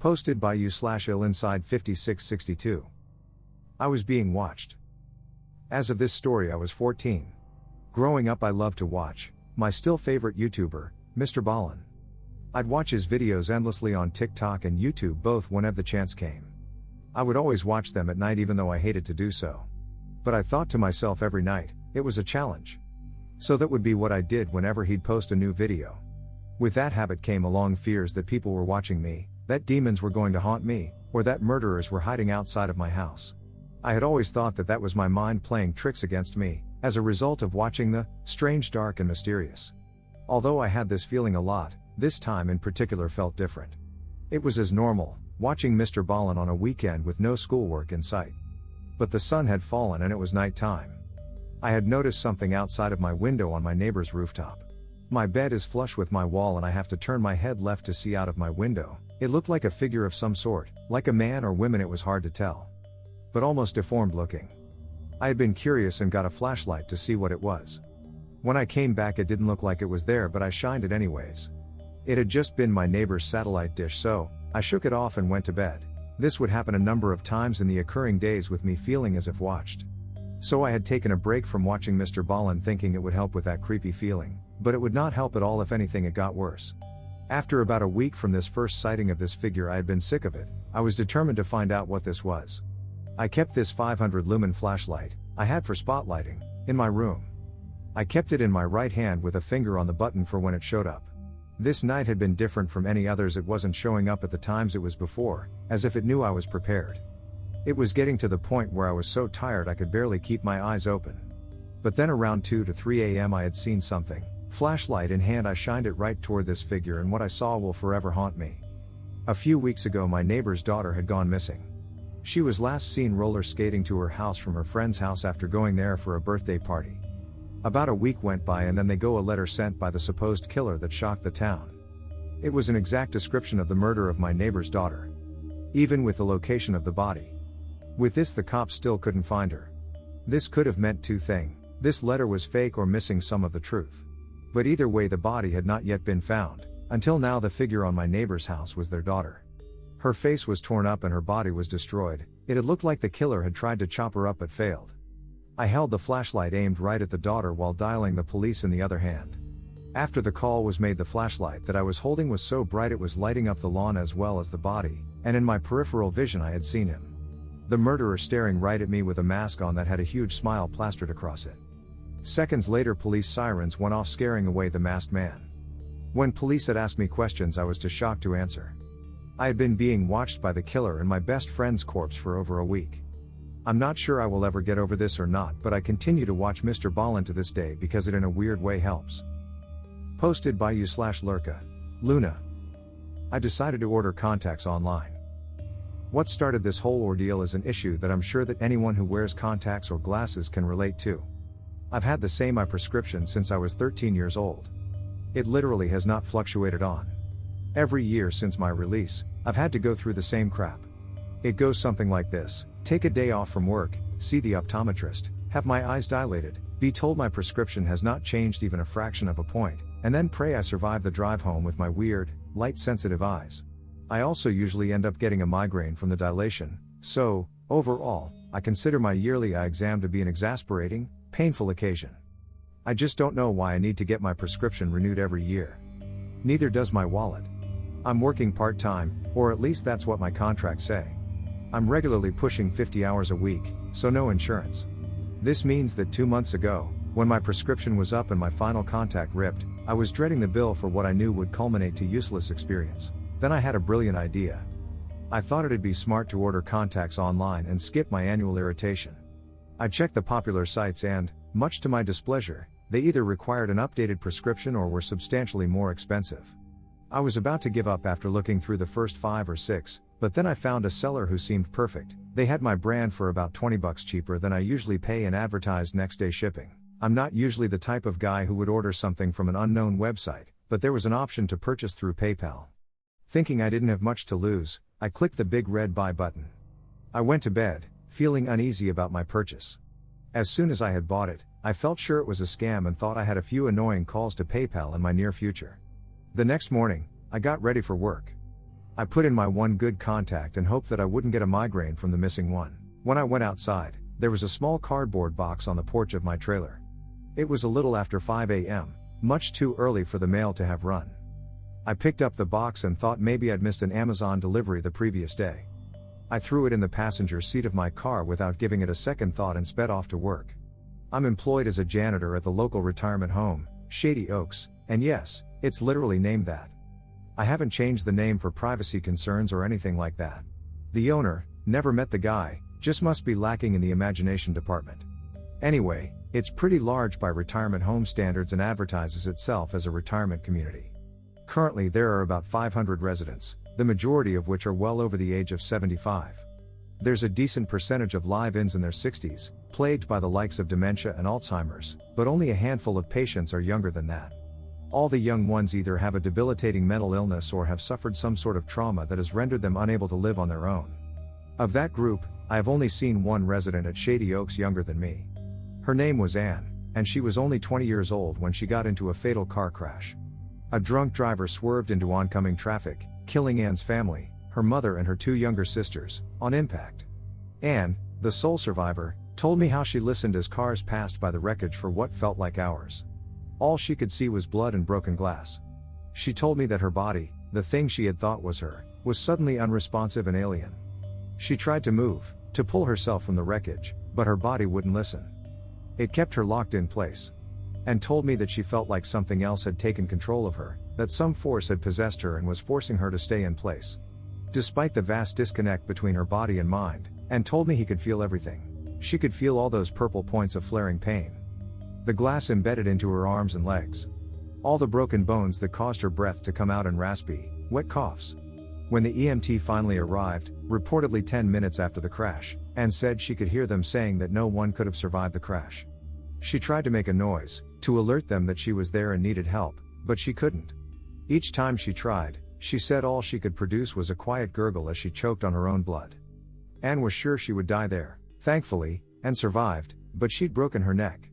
Posted by you/illinside5662. I was being watched. As of this story I was 14. Growing up I loved to watch my still favorite YouTuber, Mr. Ballin. I'd watch his videos endlessly on TikTok and YouTube both whenever the chance came. I would always watch them at night even though I hated to do so. But I thought to myself every night, it was a challenge. So that would be what I did whenever he'd post a new video. With that habit came along fears that people were watching me, that demons were going to haunt me, or that murderers were hiding outside of my house. I had always thought that that was my mind playing tricks against me, as a result of watching the strange, dark and mysterious. Although I had this feeling a lot, this time in particular felt different. It was as normal, watching Mr. Ballin on a weekend with no schoolwork in sight. But the sun had fallen and it was night time. I had noticed something outside of my window on my neighbor's rooftop. My bed is flush with my wall and I have to turn my head left to see out of my window. It looked like a figure of some sort, like a man or woman, it was hard to tell. But almost deformed looking. I had been curious and got a flashlight to see what it was. When I came back it didn't look like it was there, but I shined it anyways. It had just been my neighbor's satellite dish, so I shook it off and went to bed. This would happen a number of times in the occurring days with me feeling as if watched. So I had taken a break from watching Mr. Ballin thinking it would help with that creepy feeling, but it would not help at all. If anything, it got worse. After about a week from this first sighting of this figure I had been sick of it. I was determined to find out what this was. I kept this 500 lumen flashlight, I had for spotlighting, in my room. I kept it in my right hand with a finger on the button for when it showed up. This night had been different from any others. It wasn't showing up at the times it was before, as if it knew I was prepared. It was getting to the point where I was so tired I could barely keep my eyes open. But then around 2 to 3 a.m. I had seen something. Flashlight in hand I shined it right toward this figure, and what I saw will forever haunt me. A few weeks ago my neighbor's daughter had gone missing. She was last seen roller skating to her house from her friend's house after going there for a birthday party. About a week went by and then they got a letter sent by the supposed killer that shocked the town. It was an exact description of the murder of my neighbor's daughter. Even with the location of the body. With this the cops still couldn't find her. This could have meant two things. This letter was fake or missing some of the truth. But either way the body had not yet been found. Until now the figure on my neighbor's house was their daughter. Her face was torn up and her body was destroyed. It had looked like the killer had tried to chop her up but failed. I held the flashlight aimed right at the daughter while dialing the police in the other hand. After the call was made, the flashlight that I was holding was so bright it was lighting up the lawn as well as the body, and in my peripheral vision I had seen him. The murderer staring right at me with a mask on that had a huge smile plastered across it. Seconds later police sirens went off scaring away the masked man. When police had asked me questions I was too shocked to answer. I had been being watched by the killer and my best friend's corpse for over a week. I'm not sure I will ever get over this or not, but I continue to watch Mr. Ballin to this day because it in a weird way helps. Posted by you/Lurka. Luna. I decided to order contacts online. What started this whole ordeal is an issue that I'm sure that anyone who wears contacts or glasses can relate to. I've had the same eye prescription since I was 13 years old. It literally has not fluctuated on. Every year since my release, I've had to go through the same crap. It goes something like this: take a day off from work, see the optometrist, have my eyes dilated, be told my prescription has not changed even a fraction of a point, and then pray I survive the drive home with my weird, light-sensitive eyes. I also usually end up getting a migraine from the dilation, so, overall, I consider my yearly eye exam to be an exasperating, painful occasion. I just don't know why I need to get my prescription renewed every year. Neither does my wallet. I'm working part-time, or at least that's what my contracts say. I'm regularly pushing 50 hours a week, so no insurance. This means that 2 months ago, when my prescription was up and my final contact ripped, I was dreading the bill for what I knew would culminate to useless experience. Then I had a brilliant idea. I thought it'd be smart to order contacts online and skip my annual irritation. I checked the popular sites and, much to my displeasure, they either required an updated prescription or were substantially more expensive. I was about to give up after looking through the first 5 or 6, but then I found a seller who seemed perfect. They had my brand for about $20 cheaper than I usually pay and advertised next day shipping. I'm not usually the type of guy who would order something from an unknown website, but there was an option to purchase through PayPal. Thinking I didn't have much to lose, I clicked the big red buy button. I went to bed, feeling uneasy about my purchase. As soon as I had bought it, I felt sure it was a scam and thought I had a few annoying calls to PayPal in my near future. The next morning, I got ready for work. I put in my one good contact and hoped that I wouldn't get a migraine from the missing one. When I went outside, there was a small cardboard box on the porch of my trailer. It was a little after 5 a.m., much too early for the mail to have run. I picked up the box and thought maybe I'd missed an Amazon delivery the previous day. I threw it in the passenger seat of my car without giving it a second thought and sped off to work. I'm employed as a janitor at the local retirement home, Shady Oaks, and yes, it's literally named that. I haven't changed the name for privacy concerns or anything like that. The owner, never met the guy, just must be lacking in the imagination department. Anyway, it's pretty large by retirement home standards and advertises itself as a retirement community. Currently there are about 500 residents, the majority of which are well over the age of 75. There's a decent percentage of live-ins in their 60s, plagued by the likes of dementia and Alzheimer's, but only a handful of patients are younger than that. All the young ones either have a debilitating mental illness or have suffered some sort of trauma that has rendered them unable to live on their own. Of that group, I have only seen one resident at Shady Oaks younger than me. Her name was Anne, and she was only 20 years old when she got into a fatal car crash. A drunk driver swerved into oncoming traffic, killing Anne's family, her mother and her two younger sisters, on impact. Anne, the sole survivor, told me how she listened as cars passed by the wreckage for what felt like hours. All she could see was blood and broken glass. She told me that her body, the thing she had thought was her, was suddenly unresponsive and alien. She tried to move, to pull herself from the wreckage, but her body wouldn't listen. It kept her locked in place. And told me that she felt like something else had taken control of her, that some force had possessed her and was forcing her to stay in place. Despite the vast disconnect between her body and mind, and told me he could feel everything. She could feel all those purple points of flaring pain. The glass embedded into her arms and legs. All the broken bones that caused her breath to come out in raspy, wet coughs. When the EMT finally arrived, reportedly 10 minutes after the crash, and said she could hear them saying that no one could have survived the crash. She tried to make a noise, to alert them that she was there and needed help, but she couldn't. Each time she tried, she said all she could produce was a quiet gurgle as she choked on her own blood. Anne was sure she would die there, thankfully, and survived, but she'd broken her neck.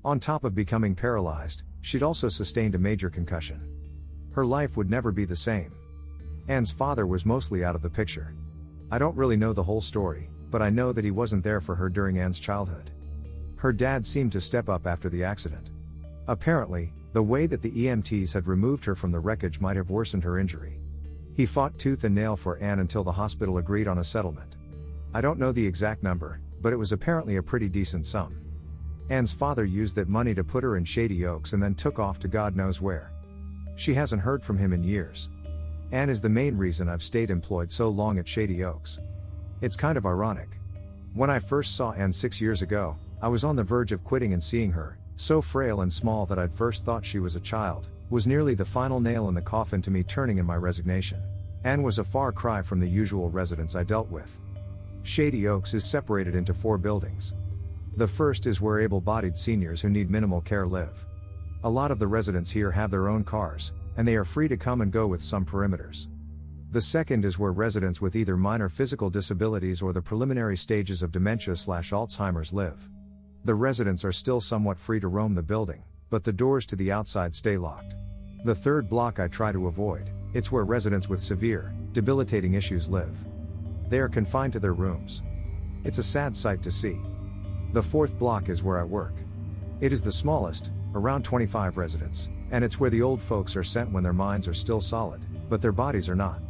On top of becoming paralyzed, she'd also sustained a major concussion. Her life would never be the same. Anne's father was mostly out of the picture. I don't really know the whole story, but I know that he wasn't there for her during Anne's childhood. Her dad seemed to step up after the accident. Apparently, the way that the EMTs had removed her from the wreckage might have worsened her injury. He fought tooth and nail for Anne until the hospital agreed on a settlement. I don't know the exact number, but it was apparently a pretty decent sum. Anne's father used that money to put her in Shady Oaks and then took off to God knows where. She hasn't heard from him in years. Anne is the main reason I've stayed employed so long at Shady Oaks. It's kind of ironic. When I first saw Anne 6 years ago, I was on the verge of quitting, and seeing her, so frail and small that I'd first thought she was a child, was nearly the final nail in the coffin to me turning in my resignation. Anne was a far cry from the usual residents I dealt with. Shady Oaks is separated into 4 buildings. The first is where able-bodied seniors who need minimal care live. A lot of the residents here have their own cars, and they are free to come and go with some perimeters. The second is where residents with either minor physical disabilities or the preliminary stages of dementia/Alzheimer's live. The residents are still somewhat free to roam the building, but the doors to the outside stay locked. The third block I try to avoid. It's where residents with severe, debilitating issues live. They are confined to their rooms. It's a sad sight to see. The fourth block is where I work. It is the smallest, around 25 residents, and it's where the old folks are sent when their minds are still solid, but their bodies are not.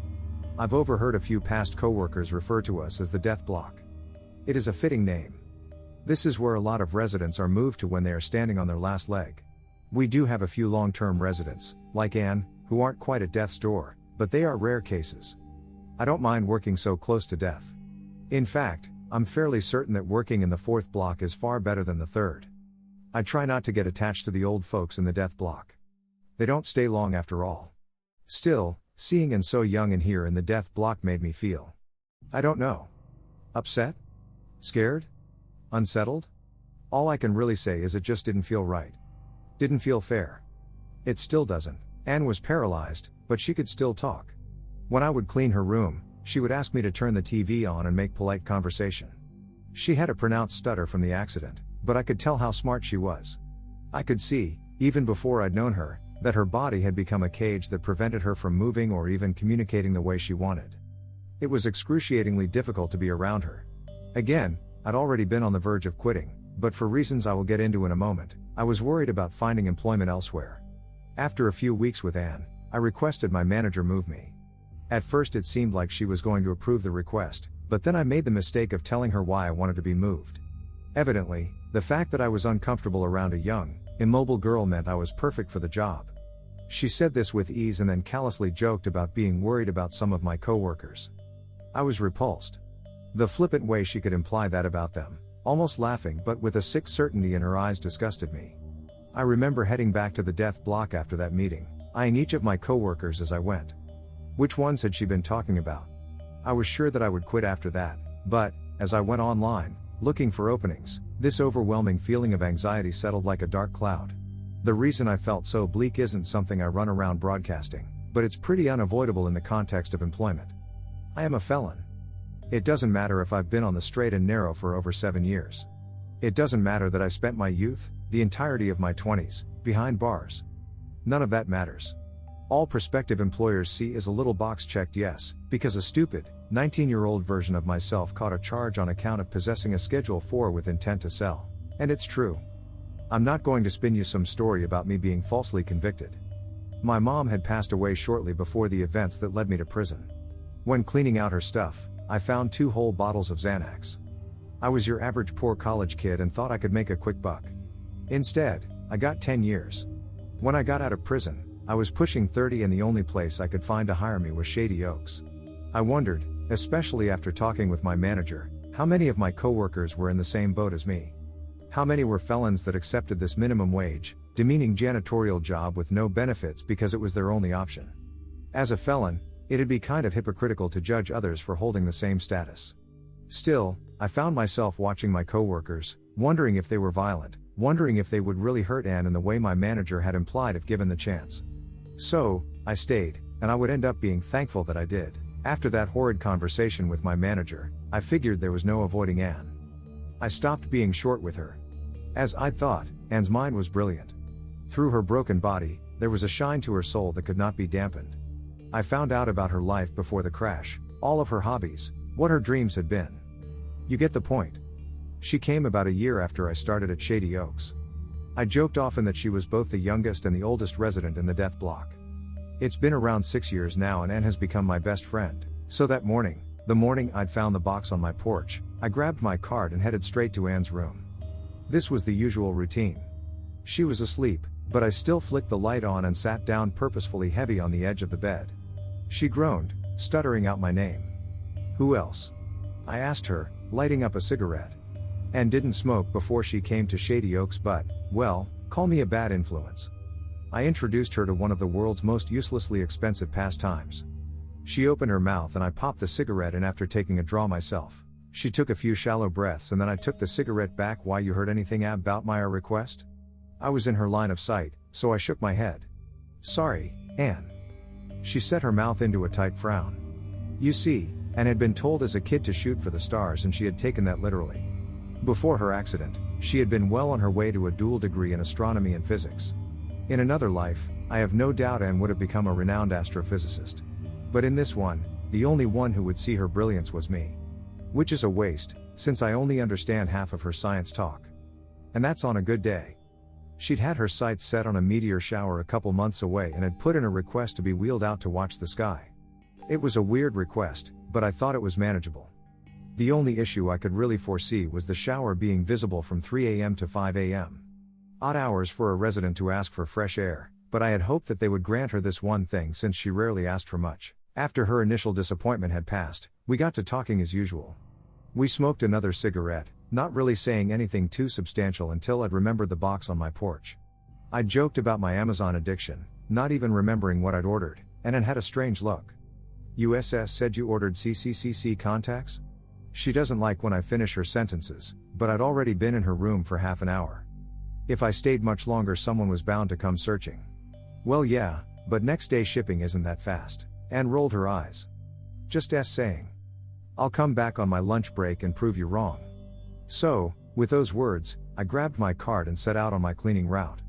I've overheard a few past coworkers refer to us as the death block. It is a fitting name. This is where a lot of residents are moved to when they are standing on their last leg. We do have a few long-term residents, like Anne, who aren't quite at death's door, but they are rare cases. I don't mind working so close to death. In fact, I'm fairly certain that working in the fourth block is far better than the third. I try not to get attached to the old folks in the death block. They don't stay long after all. Still, seeing Anne so young and here in the death block made me feel, I don't know. Upset? Scared? Unsettled? All I can really say is it just didn't feel right. Didn't feel fair. It still doesn't. Anne was paralyzed, but she could still talk. When I would clean her room, she would ask me to turn the TV on and make polite conversation. She had a pronounced stutter from the accident, but I could tell how smart she was. I could see, even before I'd known her, that her body had become a cage that prevented her from moving or even communicating the way she wanted. It was excruciatingly difficult to be around her. Again, I'd already been on the verge of quitting, but for reasons I will get into in a moment, I was worried about finding employment elsewhere. After a few weeks with Anne, I requested my manager move me. At first it seemed like she was going to approve the request, but then I made the mistake of telling her why I wanted to be moved. Evidently, the fact that I was uncomfortable around a young, immobile girl meant I was perfect for the job. She said this with ease and then callously joked about being worried about some of my coworkers. I was repulsed. The flippant way she could imply that about them, almost laughing but with a sick certainty in her eyes, disgusted me. I remember heading back to the death block after that meeting, eyeing each of my coworkers as I went. Which ones had she been talking about? I was sure that I would quit after that, but, as I went online, looking for openings, this overwhelming feeling of anxiety settled like a dark cloud. The reason I felt so bleak isn't something I run around broadcasting, but it's pretty unavoidable in the context of employment. I am a felon. It doesn't matter if I've been on the straight and narrow for over 7 years. It doesn't matter that I spent my youth, the entirety of my 20s, behind bars. None of that matters. All prospective employers see is a little box checked yes, because a stupid, 19-year-old version of myself caught a charge on account of possessing a Schedule 4 with intent to sell. And it's true. I'm not going to spin you some story about me being falsely convicted. My mom had passed away shortly before the events that led me to prison. When cleaning out her stuff, I found 2 whole bottles of Xanax. I was your average poor college kid and thought I could make a quick buck. Instead, I got 10 years. When I got out of prison, I was pushing 30 and the only place I could find to hire me was Shady Oaks. I wondered, especially after talking with my manager, how many of my coworkers were in the same boat as me. How many were felons that accepted this minimum wage, demeaning janitorial job with no benefits because it was their only option. As a felon, it'd be kind of hypocritical to judge others for holding the same status. Still, I found myself watching my coworkers, wondering if they were violent, wondering if they would really hurt Anne in the way my manager had implied if given the chance. So, I stayed, and I would end up being thankful that I did. After that horrid conversation with my manager, I figured there was no avoiding Anne. I stopped being short with her. As I'd thought, Anne's mind was brilliant. Through her broken body, there was a shine to her soul that could not be dampened. I found out about her life before the crash, all of her hobbies, what her dreams had been. You get the point. She came about a year after I started at Shady Oaks. I joked often that she was both the youngest and the oldest resident in the death block. It's been around 6 years now and Anne has become my best friend, so that morning, the morning I'd found the box on my porch, I grabbed my card and headed straight to Anne's room. This was the usual routine. She was asleep, but I still flicked the light on and sat down purposefully heavy on the edge of the bed. She groaned, stuttering out my name. Who else? I asked her, lighting up a cigarette. Anne didn't smoke before she came to Shady Oaks but, well, call me a bad influence. I introduced her to one of the world's most uselessly expensive pastimes. She opened her mouth and I popped the cigarette in after taking a draw myself. She took a few shallow breaths and then I took the cigarette back. Why, you heard anything about my request? I was in her line of sight, so I shook my head. Sorry, Anne. She set her mouth into a tight frown. You see, Anne had been told as a kid to shoot for the stars and she had taken that literally. Before her accident, she had been well on her way to a dual degree in astronomy and physics. In another life, I have no doubt Anne would have become a renowned astrophysicist. But in this one, the only one who would see her brilliance was me. Which is a waste, since I only understand half of her science talk. And that's on a good day. She'd had her sights set on a meteor shower a couple months away and had put in a request to be wheeled out to watch the sky. It was a weird request, but I thought it was manageable. The only issue I could really foresee was the shower being visible from 3 a.m. to 5 a.m. Odd hours for a resident to ask for fresh air, but I had hoped that they would grant her this one thing since she rarely asked for much. After her initial disappointment had passed, we got to talking as usual. We smoked another cigarette, not really saying anything too substantial until I'd remembered the box on my porch. I joked about my Amazon addiction, not even remembering what I'd ordered, and it had a strange look. USS said you ordered CCCC contacts? She doesn't like when I finish her sentences, but I'd already been in her room for half an hour. If I stayed much longer someone was bound to come searching. Well yeah, but next day shipping isn't that fast. Anne rolled her eyes. Just saying. I'll come back on my lunch break and prove you wrong. So, with those words, I grabbed my cart and set out on my cleaning route.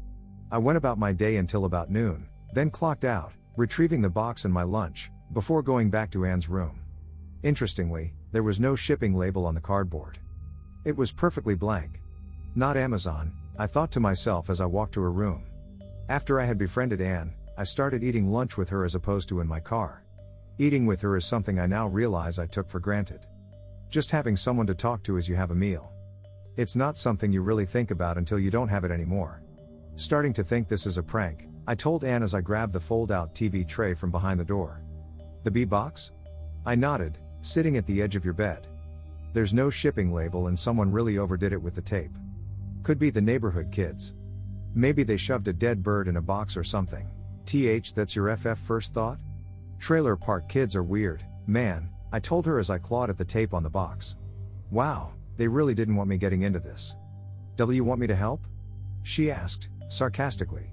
I went about my day until about noon, then clocked out, retrieving the box and my lunch, before going back to Anne's room. Interestingly, there was no shipping label on the cardboard. It was perfectly blank. Not Amazon, I thought to myself as I walked to her room. After I had befriended Anne, I started eating lunch with her as opposed to in my car. Eating with her is something I now realize I took for granted. Just having someone to talk to as you have a meal. It's not something you really think about until you don't have it anymore. Starting to think this is a prank, I told Anne as I grabbed the fold-out TV tray from behind the door. The B-box? I nodded, sitting at the edge of your bed. There's no shipping label and someone really overdid it with the tape. Could be the neighborhood kids. Maybe they shoved a dead bird in a box or something. That's your first thought? Trailer park kids are weird, man, I told her as I clawed at the tape on the box. Wow, they really didn't want me getting into this. You want me to help? She asked, sarcastically.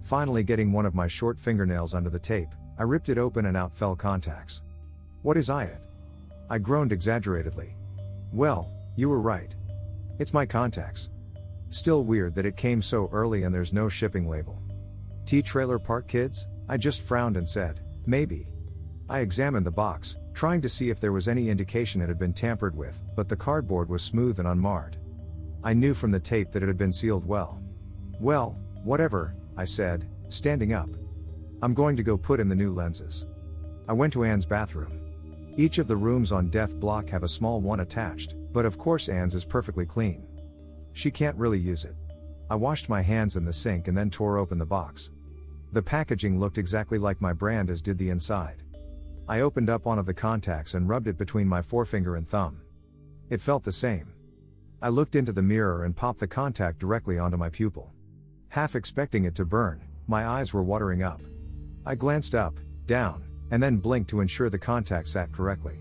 Finally getting one of my short fingernails under the tape, I ripped it open and out fell contacts. What is it? I groaned exaggeratedly. Well, you were right. It's my contacts. Still weird that it came so early and there's no shipping label. Trailer park kids? I just frowned and said, maybe. I examined the box, trying to see if there was any indication it had been tampered with, but the cardboard was smooth and unmarred. I knew from the tape that it had been sealed well. Well, whatever, I said, standing up. I'm going to go put in the new lenses. I went to Anne's bathroom. Each of the rooms on Death Block have a small one attached, but of course Anne's is perfectly clean. She can't really use it. I washed my hands in the sink and then tore open the box. The packaging looked exactly like my brand as did the inside. I opened up one of the contacts and rubbed it between my forefinger and thumb. It felt the same. I looked into the mirror and popped the contact directly onto my pupil. Half expecting it to burn, my eyes were watering up. I glanced up, down, and then blinked to ensure the contact sat correctly.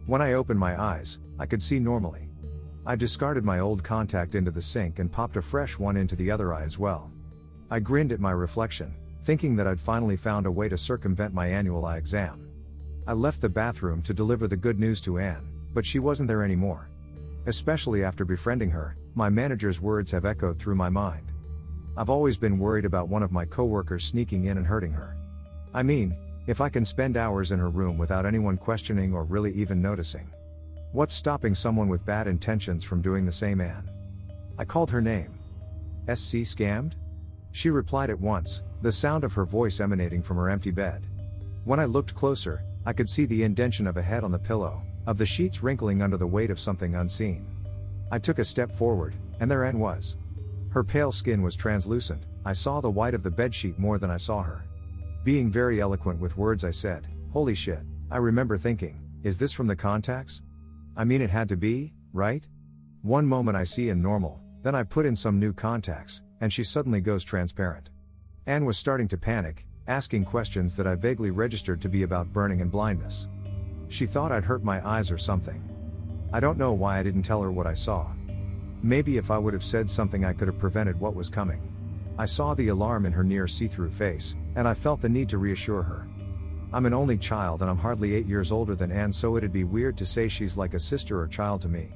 When I opened my eyes, I could see normally. I discarded my old contact into the sink and popped a fresh one into the other eye as well. I grinned at my reflection, thinking that I'd finally found a way to circumvent my annual eye exam. I left the bathroom to deliver the good news to Anne, but she wasn't there anymore. Especially after befriending her, my manager's words have echoed through my mind. I've always been worried about one of my coworkers sneaking in and hurting her. I mean, if I can spend hours in her room without anyone questioning or really even noticing. What's stopping someone with bad intentions from doing the same? Anne. I called her name. SC scammed? She replied at once, the sound of her voice emanating from her empty bed. When I looked closer, I could see the indentation of a head on the pillow, of the sheets wrinkling under the weight of something unseen. I took a step forward, and there Anne was. Her pale skin was translucent, I saw the white of the bedsheet more than I saw her. Being very eloquent with words I said, holy shit, I remember thinking, is this from the contacts? I mean it had to be, right? One moment I see in normal, then I put in some new contacts, and she suddenly goes transparent. Anne was starting to panic, asking questions that I vaguely registered to be about burning and blindness. She thought I'd hurt my eyes or something. I don't know why I didn't tell her what I saw. Maybe if I would have said something I could have prevented what was coming. I saw the alarm in her near see-through face, and I felt the need to reassure her. I'm an only child and I'm hardly 8 years older than Anne, so it'd be weird to say she's like a sister or child to me.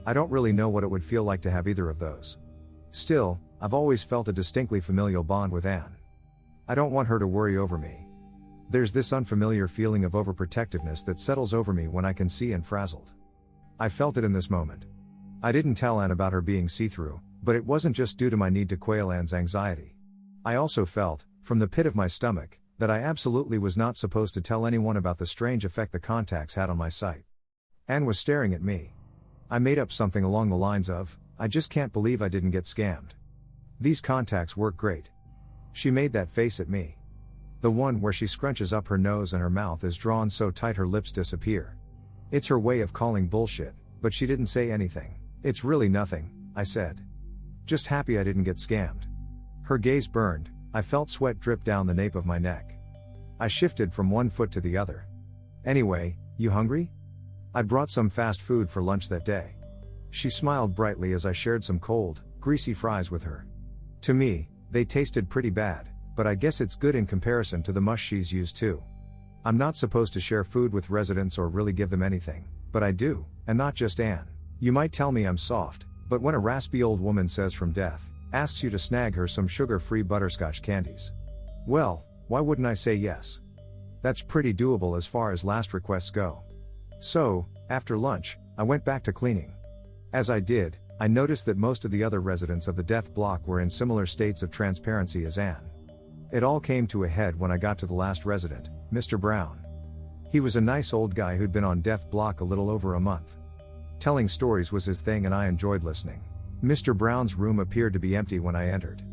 I don't really know what it would feel like to have either of those. Still, I've always felt a distinctly familial bond with Anne. I don't want her to worry over me. There's this unfamiliar feeling of overprotectiveness that settles over me when I can see Anne frazzled. I felt it in this moment. I didn't tell Anne about her being see-through, but it wasn't just due to my need to quell Anne's anxiety. I also felt, from the pit of my stomach, that I absolutely was not supposed to tell anyone about the strange effect the contacts had on my sight. Anne was staring at me. I made up something along the lines of, I just can't believe I didn't get scammed. These contacts work great. She made that face at me. The one where she scrunches up her nose and her mouth is drawn so tight her lips disappear. It's her way of calling bullshit, but she didn't say anything. It's really nothing, I said. Just happy I didn't get scammed. Her gaze burned, I felt sweat drip down the nape of my neck. I shifted from one foot to the other. Anyway, you hungry? I brought some fast food for lunch that day. She smiled brightly as I shared some cold, greasy fries with her. To me, they tasted pretty bad, but I guess it's good in comparison to the mush she's used to. I'm not supposed to share food with residents or really give them anything, but I do, and not just Anne. You might tell me I'm soft, but when a raspy old woman says from death, Asks you to snag her some sugar-free butterscotch candies. Well, why wouldn't I say yes? That's pretty doable as far as last requests go. So, after lunch, I went back to cleaning. As I did, I noticed that most of the other residents of the death block were in similar states of transparency as Anne. It all came to a head when I got to the last resident, Mr. Brown. He was a nice old guy who'd been on death block a little over a month. Telling stories was his thing and I enjoyed listening. Mr. Brown's room appeared to be empty when I entered.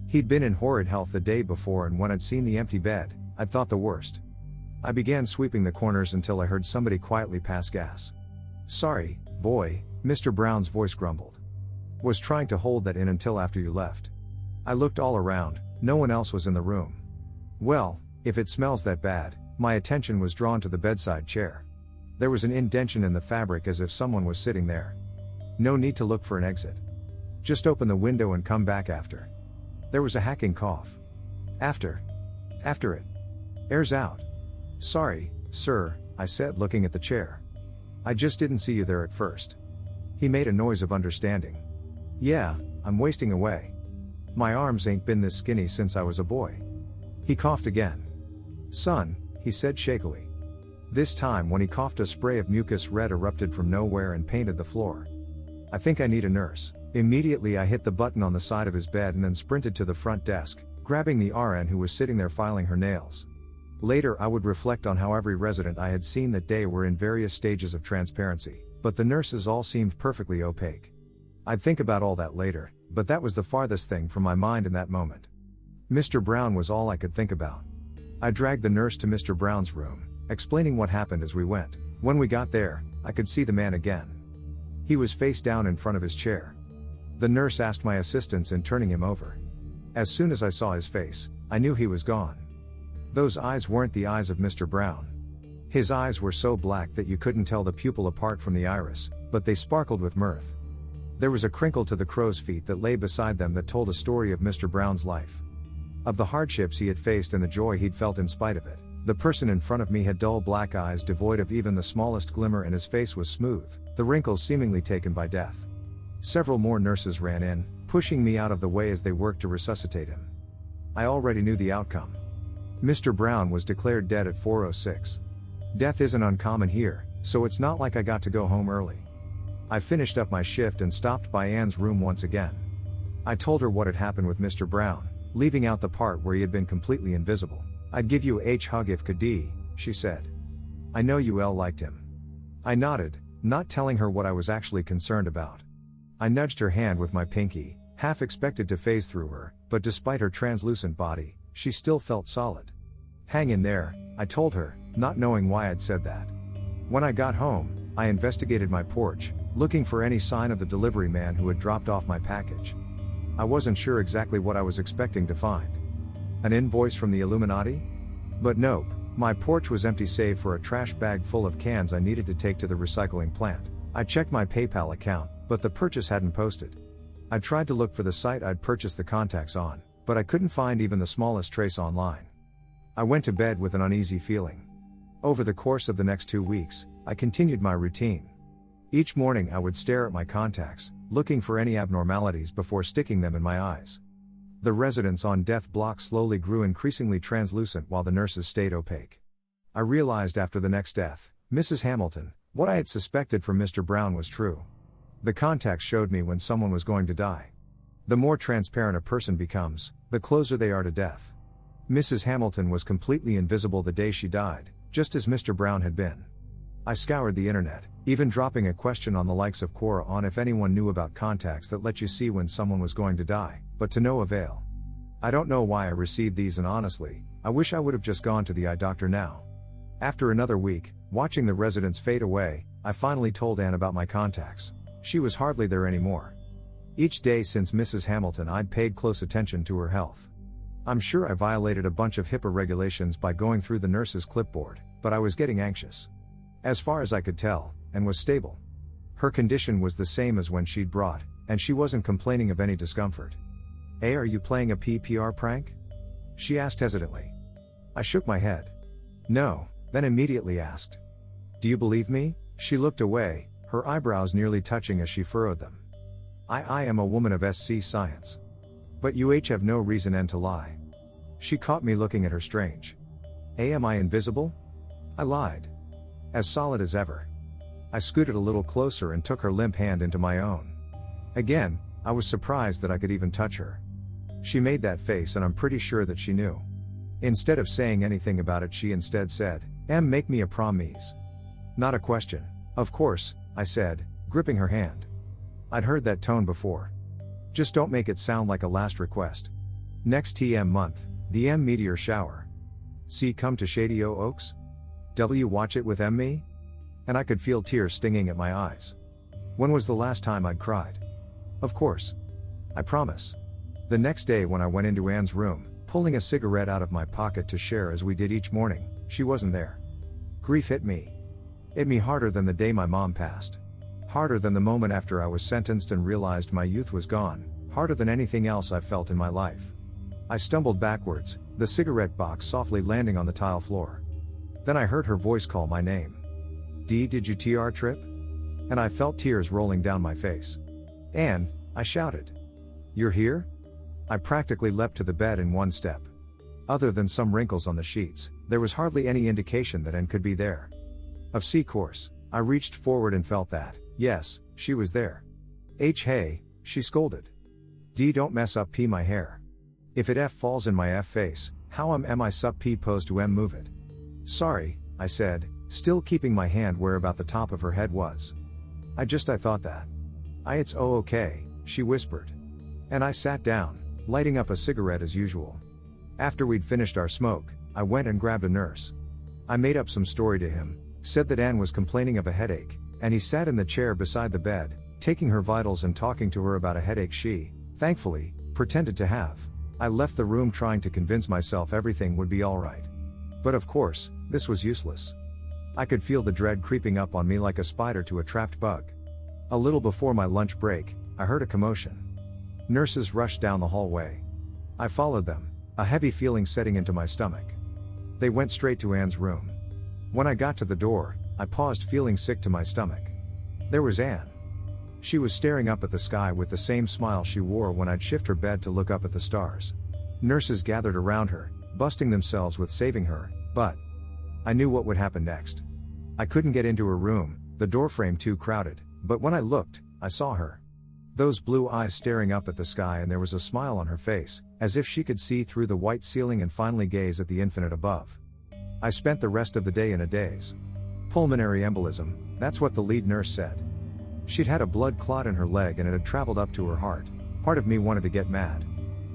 He'd been in horrid health the day before, and when I'd seen the empty bed, I'd thought the worst. I began sweeping the corners until I heard somebody quietly pass gas. "Sorry, boy," Mr. Brown's voice grumbled. "Was trying to hold that in until after you left." I looked all around, no one else was in the room. Well, if it smells that bad, my attention was drawn to the bedside chair. There was an indentation in the fabric as if someone was sitting there. No need to look for an exit. Just open the window and come back after. There was a hacking cough. After it. Air's out. "Sorry, sir," I said, looking at the chair. "I just didn't see you there at first." He made a noise of understanding. "Yeah, I'm wasting away. My arms ain't been this skinny since I was a boy." He coughed again. "Son," he said shakily. This time when he coughed, a spray of mucus red erupted from nowhere and painted the floor. "I think I need a nurse." Immediately I hit the button on the side of his bed and then sprinted to the front desk, grabbing the RN who was sitting there filing her nails. Later I would reflect on how every resident I had seen that day were in various stages of transparency, but the nurses all seemed perfectly opaque. I'd think about all that later, but that was the farthest thing from my mind in that moment. Mr. Brown was all I could think about. I dragged the nurse to Mr. Brown's room, explaining what happened as we went. When we got there, I could see the man again. He was face down in front of his chair. The nurse asked my assistance in turning him over. As soon as I saw his face, I knew he was gone. Those eyes weren't the eyes of Mr. Brown. His eyes were so black that you couldn't tell the pupil apart from the iris, but they sparkled with mirth. There was a crinkle to the crow's feet that lay beside them that told a story of Mr. Brown's life. Of the hardships he had faced and the joy he'd felt in spite of it. The person in front of me had dull black eyes devoid of even the smallest glimmer, and his face was smooth, the wrinkles seemingly taken by death. Several more nurses ran in, pushing me out of the way as they worked to resuscitate him. I already knew the outcome. Mr. Brown was declared dead at 4:06. Death isn't uncommon here, so it's not like I got to go home early. I finished up my shift and stopped by Anne's room once again. I told her what had happened with Mr. Brown, leaving out the part where he had been completely invisible. "I'd give you a hug if could," she said. "I know you liked him." I nodded, not telling her what I was actually concerned about. I nudged her hand with my pinky, half expected to phase through her, but despite her translucent body, she still felt solid. "Hang in there," I told her, not knowing why I'd said that. When I got home, I investigated my porch, looking for any sign of the delivery man who had dropped off my package. I wasn't sure exactly what I was expecting to find. An invoice from the Illuminati? But nope, my porch was empty save for a trash bag full of cans I needed to take to the recycling plant. I checked my PayPal account, but the purchase hadn't posted. I tried to look for the site I'd purchased the contacts on, but I couldn't find even the smallest trace online. I went to bed with an uneasy feeling. Over the course of the next 2 weeks, I continued my routine. Each morning I would stare at my contacts, looking for any abnormalities before sticking them in my eyes. The residents on death block slowly grew increasingly translucent while the nurses stayed opaque. I realized after the next death, Mrs. Hamilton, what I had suspected from Mr. Brown was true. The contacts showed me when someone was going to die. The more transparent a person becomes, the closer they are to death. Mrs. Hamilton was completely invisible the day she died, just as Mr. Brown had been. I scoured the internet, even dropping a question on the likes of Quora on if anyone knew about contacts that let you see when someone was going to die, but to no avail. I don't know why I received these, and honestly, I wish I would have just gone to the eye doctor now. After another week, watching the residents fade away, I finally told Anne about my contacts. She was hardly there anymore. Each day since Mrs. Hamilton I'd paid close attention to her health. I'm sure I violated a bunch of HIPAA regulations by going through the nurse's clipboard, but I was getting anxious. As far as I could tell, Anne was stable. Her condition was the same as when she'd brought, and she wasn't complaining of any discomfort. "Hey, are you playing a PPR prank?" she asked hesitantly. I shook my head. "No," then immediately asked, "Do you believe me?" She looked away, her eyebrows nearly touching as she furrowed them. I am a woman of SC science. But you have no reason and to lie. She caught me looking at her strange. Am I invisible? I lied. As solid as ever. I scooted a little closer and took her limp hand into my own. Again, I was surprised that I could even touch her. She made that face and I'm pretty sure that she knew. Instead of saying anything about it, she instead said, make me a promise. Not a question. Of course, I said, gripping her hand. I'd heard that tone before. Just don't make it sound like a last request. Next month, the Meteor Shower. See, come to Shady Oaks? W watch it with me? And I could feel tears stinging at my eyes. When was the last time I'd cried? Of course. I promise. The next day when I went into Anne's room, pulling a cigarette out of my pocket to share as we did each morning, she wasn't there. Grief hit me. Hit me harder than the day my mom passed. Harder than the moment after I was sentenced and realized my youth was gone. Harder than anything else I've felt in my life. I stumbled backwards, the cigarette box softly landing on the tile floor. Then I heard her voice call my name. Did you trip? And I felt tears rolling down my face. Anne, I shouted. You're here? I practically leapt to the bed in one step. Other than some wrinkles on the sheets, there was hardly any indication that Anne could be there. Of course, I reached forward and felt that, yes, she was there. Hey, she scolded. Don't mess up my hair. If it falls in my face, how am I supposed to move it? Sorry, I said, still keeping my hand where about the top of her head was. I thought that. It's okay, she whispered. And I sat down, lighting up a cigarette as usual. After we'd finished our smoke, I went and grabbed a nurse. I made up some story to him, said that Anne was complaining of a headache, and he sat in the chair beside the bed, taking her vitals and talking to her about a headache she, thankfully, pretended to have. I left the room trying to convince myself everything would be alright. But of course, this was useless. I could feel the dread creeping up on me like a spider to a trapped bug. A little before my lunch break, I heard a commotion. Nurses rushed down the hallway. I followed them, a heavy feeling setting into my stomach. They went straight to Anne's room. When I got to the door, I paused, feeling sick to my stomach. There was Anne. She was staring up at the sky with the same smile she wore when I'd shift her bed to look up at the stars. Nurses gathered around her, busting themselves with saving her, but I knew what would happen next. I couldn't get into her room, the doorframe too crowded, but when I looked, I saw her. Those blue eyes staring up at the sky, and there was a smile on her face, as if she could see through the white ceiling and finally gaze at the infinite above. I spent the rest of the day in a daze. Pulmonary embolism, that's what the lead nurse said. She'd had a blood clot in her leg and it had traveled up to her heart. Part of me wanted to get mad.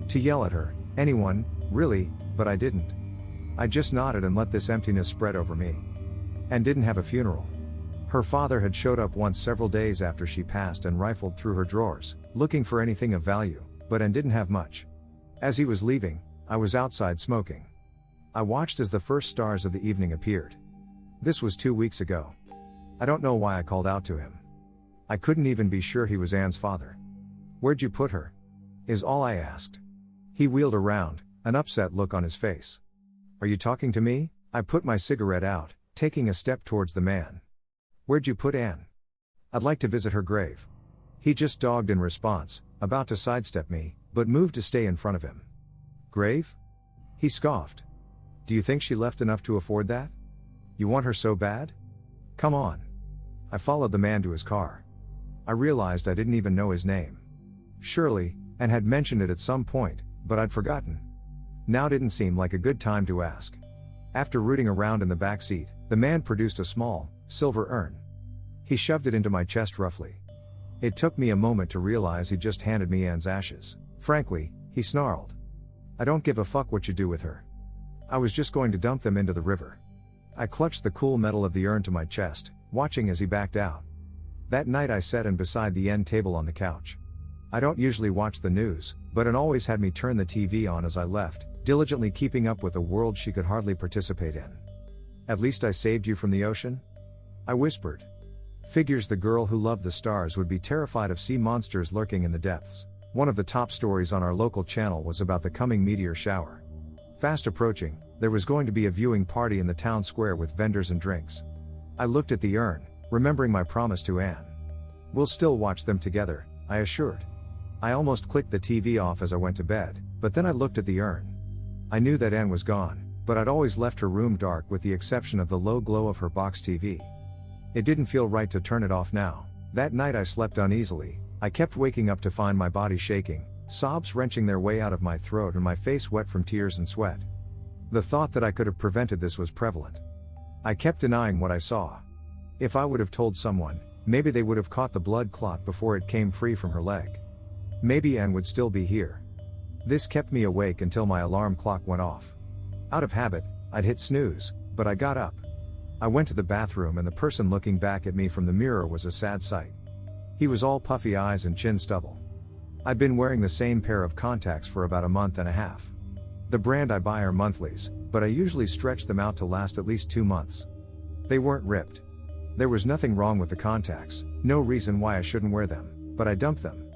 To yell at her, anyone, really, but I didn't. I just nodded and let this emptiness spread over me. And didn't have a funeral. Her father had showed up once several days after she passed and rifled through her drawers, looking for anything of value, but Anne didn't have much. As he was leaving, I was outside smoking. I watched as the first stars of the evening appeared. This was 2 weeks ago. I don't know why I called out to him. I couldn't even be sure he was Anne's father. Where'd you put her? Is all I asked. He wheeled around, an upset look on his face. Are you talking to me? I put my cigarette out, taking a step towards the man. Where'd you put Anne? I'd like to visit her grave. He just dogged in response, about to sidestep me, but moved to stay in front of him. Grave? He scoffed. Do you think she left enough to afford that? You want her so bad? Come on. I followed the man to his car. I realized I didn't even know his name. Surely, Anne had mentioned it at some point, but I'd forgotten. Now didn't seem like a good time to ask. After rooting around in the back seat, the man produced a small, silver urn. He shoved it into my chest roughly. It took me a moment to realize he'd just handed me Anne's ashes. Frankly, he snarled. I don't give a fuck what you do with her. I was just going to dump them into the river. I clutched the cool metal of the urn to my chest, watching as he backed out. That night I sat beside the end table on the couch. I don't usually watch the news, but Anne always had me turn the TV on as I left, diligently keeping up with a world she could hardly participate in. At least I saved you from the ocean? I whispered. Figures the girl who loved the stars would be terrified of sea monsters lurking in the depths. One of the top stories on our local channel was about the coming meteor shower. Fast approaching, there was going to be a viewing party in the town square with vendors and drinks. I looked at the urn, remembering my promise to Anne. We'll still watch them together, I assured. I almost clicked the TV off as I went to bed, but then I looked at the urn. I knew that Anne was gone, but I'd always left her room dark with the exception of the low glow of her box TV. It didn't feel right to turn it off now. That night I slept uneasily. I kept waking up to find my body shaking, sobs wrenching their way out of my throat and my face wet from tears and sweat. The thought that I could have prevented this was prevalent. I kept denying what I saw. If I would have told someone, maybe they would have caught the blood clot before it came free from her leg. Maybe Anne would still be here. This kept me awake until my alarm clock went off. Out of habit, I'd hit snooze, but I got up. I went to the bathroom and the person looking back at me from the mirror was a sad sight. He was all puffy eyes and chin stubble. I'd been wearing the same pair of contacts for about a month and a half. The brand I buy are monthlies, but I usually stretch them out to last at least 2 months. They weren't ripped. There was nothing wrong with the contacts, no reason why I shouldn't wear them, but I dumped them.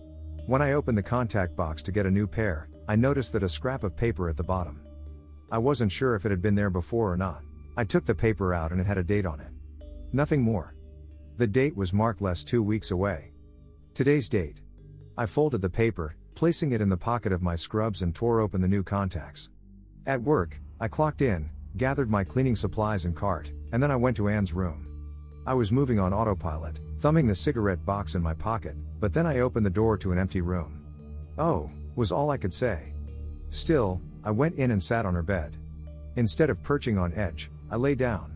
When I opened the contact box to get a new pair, I noticed that a scrap of paper at the bottom. I wasn't sure if it had been there before or not. I took the paper out and it had a date on it. Nothing more. The date was marked less 2 weeks away. Today's date. I folded the paper, placing it in the pocket of my scrubs and tore open the new contacts. At work, I clocked in, gathered my cleaning supplies and cart, and then I went to Anne's room. I was moving on autopilot, thumbing the cigarette box in my pocket, but then I opened the door to an empty room. "Oh," was all I could say. Still, I went in and sat on her bed. Instead of perching on edge, I lay down.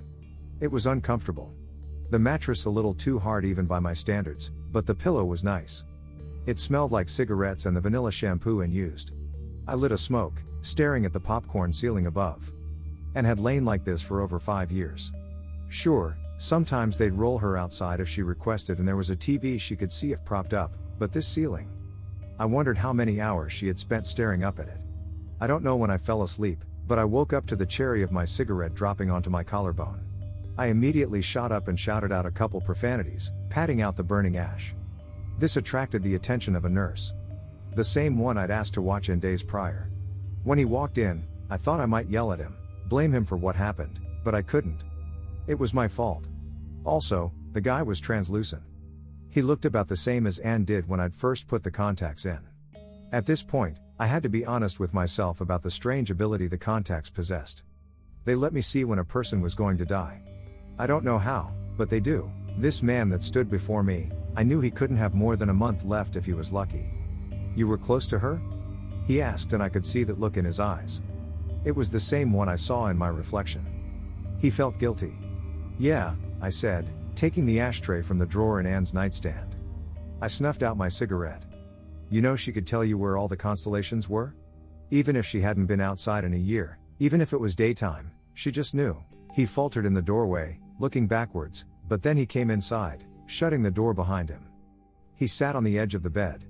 It was uncomfortable. The mattress a little too hard even by my standards, but the pillow was nice. It smelled like cigarettes and the vanilla shampoo Anne used. I lit a smoke, staring at the popcorn ceiling above. And had lain like this for over 5 years. Sure, sometimes they'd roll her outside if she requested and there was a TV she could see if propped up, but this ceiling. I wondered how many hours she had spent staring up at it. I don't know when I fell asleep, but I woke up to the cherry of my cigarette dropping onto my collarbone. I immediately shot up and shouted out a couple profanities, patting out the burning ash. This attracted the attention of a nurse. The same one I'd asked to watch in days prior. When he walked in, I thought I might yell at him, blame him for what happened, but I couldn't. It was my fault. Also, the guy was translucent. He looked about the same as Anne did when I'd first put the contacts in. At this point, I had to be honest with myself about the strange ability the contacts possessed. They let me see when a person was going to die. I don't know how, but they do. This man that stood before me, I knew he couldn't have more than a month left if he was lucky. "You were close to her?" he asked, and I could see that look in his eyes. It was the same one I saw in my reflection. He felt guilty. "Yeah," I said, taking the ashtray from the drawer in Anne's nightstand. I snuffed out my cigarette. "You know she could tell you where all the constellations were? Even if she hadn't been outside in a year, even if it was daytime, she just knew." He faltered in the doorway, looking backwards, but then he came inside, shutting the door behind him. He sat on the edge of the bed.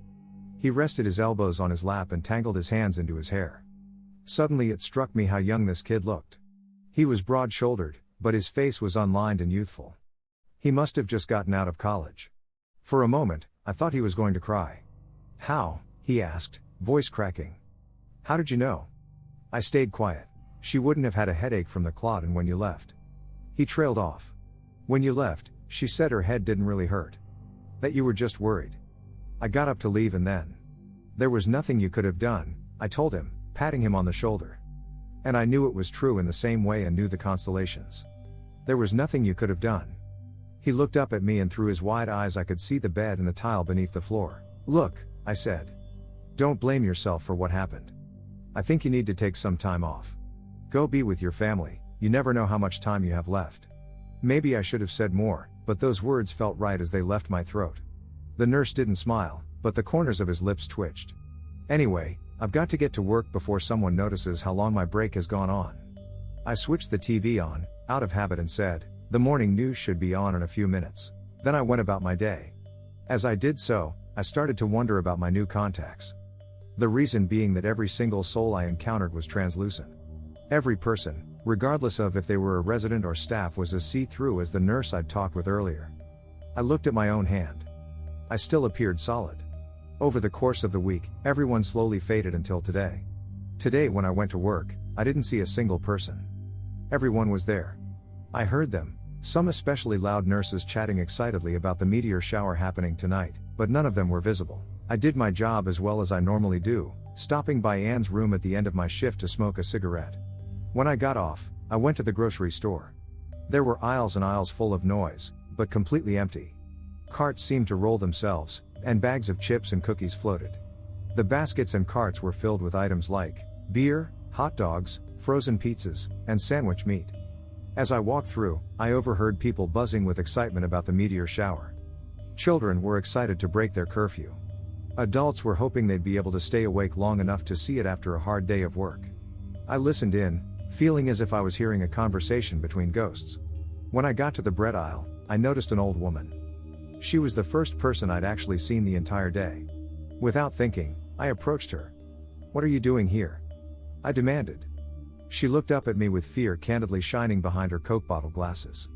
He rested his elbows on his lap and tangled his hands into his hair. Suddenly it struck me how young this kid looked. He was broad-shouldered, but his face was unlined and youthful. He must have just gotten out of college. For a moment, I thought he was going to cry. "How?" he asked, voice cracking. "How did you know?" I stayed quiet. "She wouldn't have had a headache from the clot and when you left." He trailed off. "When you left, she said her head didn't really hurt. That you were just worried." I got up to leave and then. "There was nothing you could have done," I told him, patting him on the shoulder. And I knew it was true in the same way and knew the constellations. There was nothing you could have done. He looked up at me and through his wide eyes I could see the bed and the tile beneath the floor. "Look," I said. "Don't blame yourself for what happened. I think you need to take some time off. Go be with your family, you never know how much time you have left." Maybe I should have said more, but those words felt right as they left my throat. The nurse didn't smile, but the corners of his lips twitched. "Anyway, I've got to get to work before someone notices how long my break has gone on." I switched the TV on, out of habit, and said, "The morning news should be on in a few minutes." Then I went about my day. As I did so, I started to wonder about my new contacts. The reason being that every single soul I encountered was translucent. Every person, regardless of if they were a resident or staff, was as see-through as the nurse I'd talked with earlier. I looked at my own hand. I still appeared solid. Over the course of the week, everyone slowly faded until today. Today when I went to work, I didn't see a single person. Everyone was there. I heard them, some especially loud nurses chatting excitedly about the meteor shower happening tonight, but none of them were visible. I did my job as well as I normally do, stopping by Anne's room at the end of my shift to smoke a cigarette. When I got off, I went to the grocery store. There were aisles and aisles full of noise, but completely empty. Carts seemed to roll themselves, and bags of chips and cookies floated. The baskets and carts were filled with items like beer, hot dogs, frozen pizzas, and sandwich meat. As I walked through, I overheard people buzzing with excitement about the meteor shower. Children were excited to break their curfew. Adults were hoping they'd be able to stay awake long enough to see it after a hard day of work. I listened in, feeling as if I was hearing a conversation between ghosts. When I got to the bread aisle, I noticed an old woman. She was the first person I'd actually seen the entire day. Without thinking, I approached her. "What are you doing here?" I demanded. She looked up at me with fear candidly shining behind her Coke bottle glasses.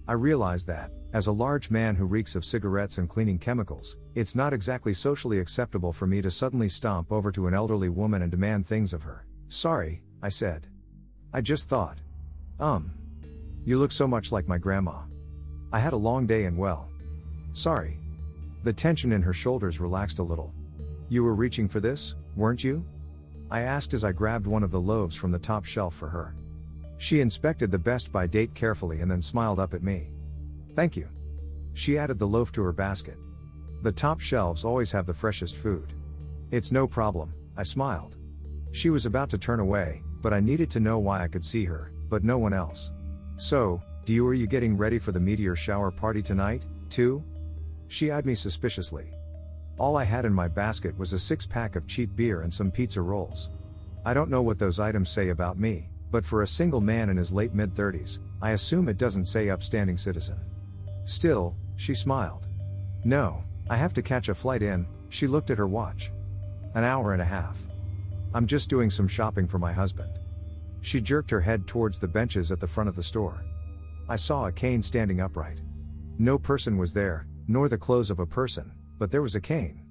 I realized that, as a large man who reeks of cigarettes and cleaning chemicals, it's not exactly socially acceptable for me to suddenly stomp over to an elderly woman and demand things of her. "Sorry," I said. "I just thought. You look so much like my grandma. I had a long day and well. Sorry." The tension in her shoulders relaxed a little. "You were reaching for this, weren't you?" I asked as I grabbed one of the loaves from the top shelf for her. She inspected the best by date carefully and then smiled up at me. "Thank you." She added the loaf to her basket. "The top shelves always have the freshest food." "It's no problem," I smiled. She was about to turn away, but I needed to know why I could see her, but no one else. "So, are you getting ready for the meteor shower party tonight, too?" She eyed me suspiciously. All I had in my basket was a 6-pack of cheap beer and some pizza rolls. I don't know what those items say about me, but for a single man in his late mid-30s, I assume it doesn't say upstanding citizen. Still, she smiled. "No, I have to catch a flight in." She looked at her watch. "An hour and a half. I'm just doing some shopping for my husband." She jerked her head towards the benches at the front of the store. I saw a cane standing upright. No person was there, nor the clothes of a person, but there was a cane.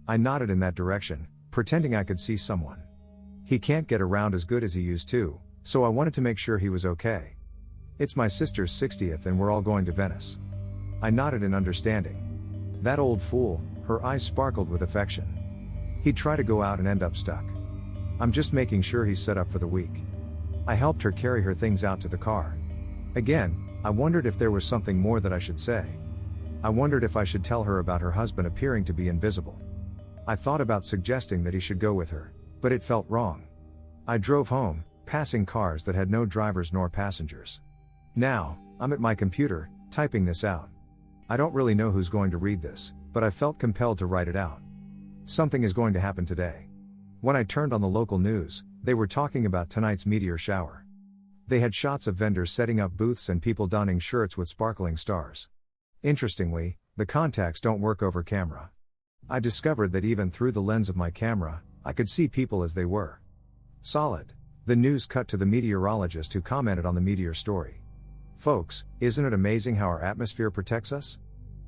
I nodded in that direction, pretending I could see someone. He can't get around as good as he used to, so I wanted to make sure he was okay. "It's my sister's 60th and we're all going to Venice." I nodded in understanding. That old fool, her eyes sparkled with affection. He'd try to go out and end up stuck. "I'm just making sure he's set up for the week." I helped her carry her things out to the car. Again, I wondered if there was something more that I should say. I wondered if I should tell her about her husband appearing to be invisible. I thought about suggesting that he should go with her, but it felt wrong. I drove home, passing cars that had no drivers nor passengers. Now, I'm at my computer, typing this out. I don't really know who's going to read this, but I felt compelled to write it out. Something is going to happen today. When I turned on the local news, they were talking about tonight's meteor shower. They had shots of vendors setting up booths and people donning shirts with sparkling stars. Interestingly, the contacts don't work over camera. I discovered that even through the lens of my camera, I could see people as they were. Solid. The news cut to the meteorologist who commented on the meteor story. "Folks, isn't it amazing how our atmosphere protects us?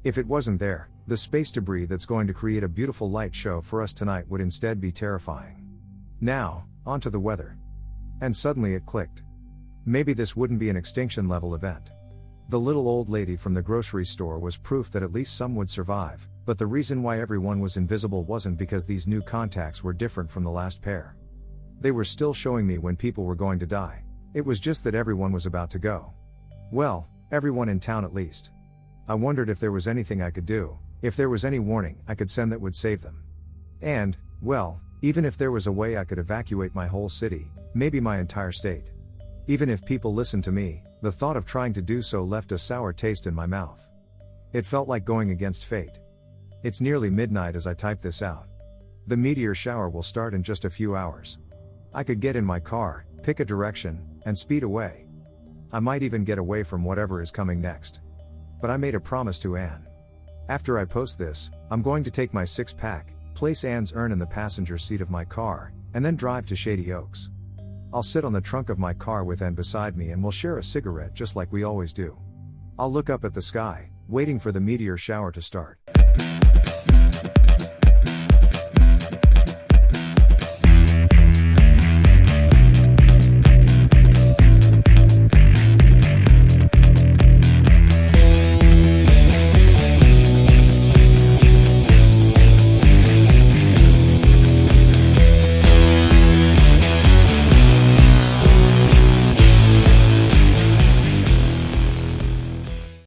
If it wasn't there, the space debris that's going to create a beautiful light show for us tonight would instead be terrifying." Now, on to the weather. And suddenly it clicked. Maybe this wouldn't be an extinction level event. The little old lady from the grocery store was proof that at least some would survive, but the reason why everyone was invisible wasn't because these new contacts were different from the last pair. They were still showing me when people were going to die. It was just that everyone was about to go. Well, everyone in town at least. I wondered if there was anything I could do, if there was any warning I could send that would save them. And, well, even if there was a way I could evacuate my whole city, maybe my entire state. Even if people listened to me, the thought of trying to do so left a sour taste in my mouth. It felt like going against fate. It's nearly midnight as I type this out. The meteor shower will start in just a few hours. I could get in my car, pick a direction, and speed away. I might even get away from whatever is coming next. But I made a promise to Anne. After I post this, I'm going to take my 6-pack, place Anne's urn in the passenger seat of my car, and then drive to Shady Oaks. I'll sit on the trunk of my car with Anne beside me and we'll share a cigarette just like we always do. I'll look up at the sky, waiting for the meteor shower to start.